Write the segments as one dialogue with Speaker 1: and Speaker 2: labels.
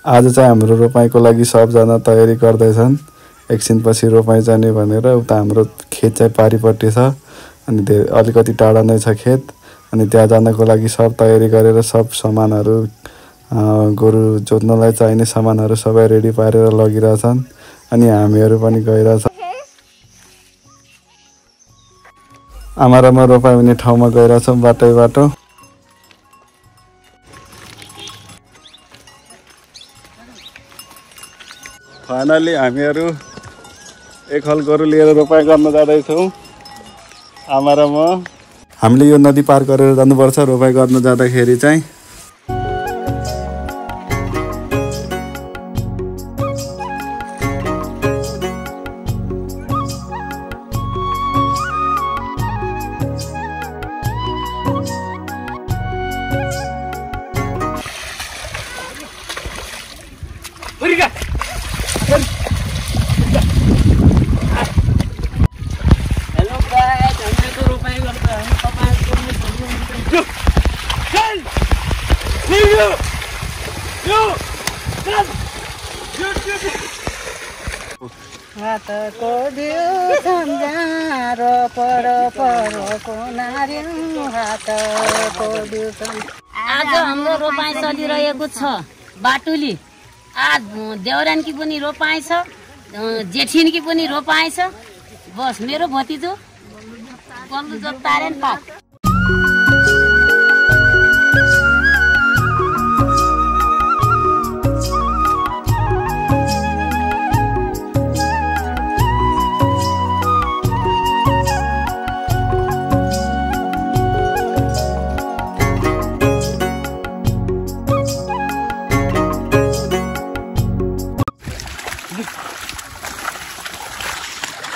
Speaker 1: आज चाहिँ हाम्रो रोपाइँको लागि सबजना तयारी गर्दैछन्। एकछिनपछि रोपाइँ जाने भनेर उता हाम्रो खेत चाहिँ पारिपट्टि छ अनि अलिकति टाढा नै छ खेत। अनि त्यहाँ जानको लागि सब तयारी गरेर सब सामानहरू गोरु जोत्नलाई चाहिने सामानहरू सबै रेडी पारेर लगिरहेछन्। अनि हामीहरू पनि गइरहेछौँ। आमा र म रोपाइँ हुने ठाउँमा गइरहेछौँ बाटो। फाइनली हामीहरू एक हल गोरु लिएर रोपाइँ गर्न जाँदैछौँ। आमा र म हामीले यो नदी पार गरेर जानुपर्छ रोपाइँ गर्न जाँदाखेरि चाहिँ।
Speaker 2: आज हाम्रो रोपाइँ चलिरहेको छ बाटुली। आज देउरानकी पनि रोपाइँ छ, जेठिनकी पनि रोपाइँ छ। बस मेरो भतिजो पल्लो जोत्तारेन पाक।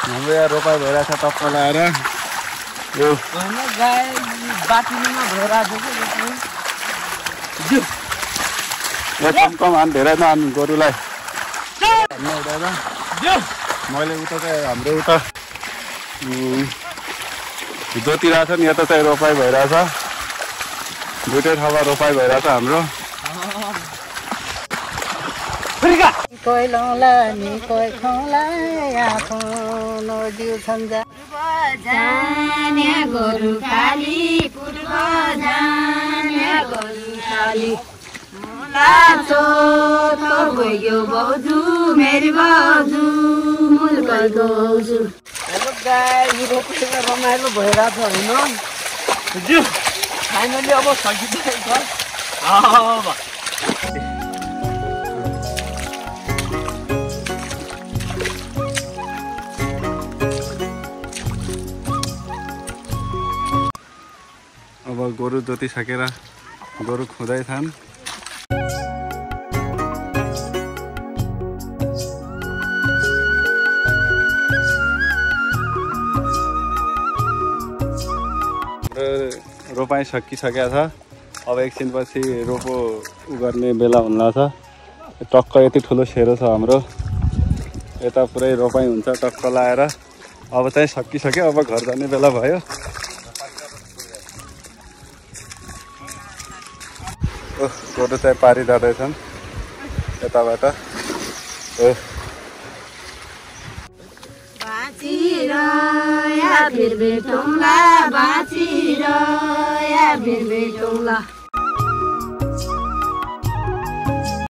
Speaker 1: हाम्रो यहाँ रोपाइँ भइरहेछ टक्क लाएर यो कम हान धेरै नहान्नु गोरुलाई। मैले उता चाहिँ हाम्रो उता जोतिरहेछ नि, यता चाहिँ रोपाइँ भइरहेछ। दुइटै ठाउँमा रोपाइँ भइरहेछ हाम्रो।
Speaker 3: कोही लाउला नि कोही खाउला आफ्नो दिउ सम्झा जान्या गोरु खाली पूर्व जान्या गोरु खाली लाचो तो गयो बाउजू मेरी बाउजू मुलकै गाउँछु। हेलो गाइस, रोपाइँमा रमाइलो भइरहेछ होइन? फाइनली अब सकिँदैछ।
Speaker 1: अब गोरु जोतिसकेर गोरु खुँदैछन्। रोपाइँ सकिसकेको छ। अब एकछिनपछि रोपो गर्ने बेला हुन्ला छ। टक्क यति ठुलो सेरो छ हाम्रो, यता पुरै रोपाइँ हुन्छ टक्क लाएर। अब चाहिँ सकिसक्यो, अब घर जाने बेला भयो। गोरु चाहिँ पारी जाँदैछन् यताबाट।
Speaker 3: बाँचिर या फिर भेटौँला, बाँचिर या फिर भेटौँला।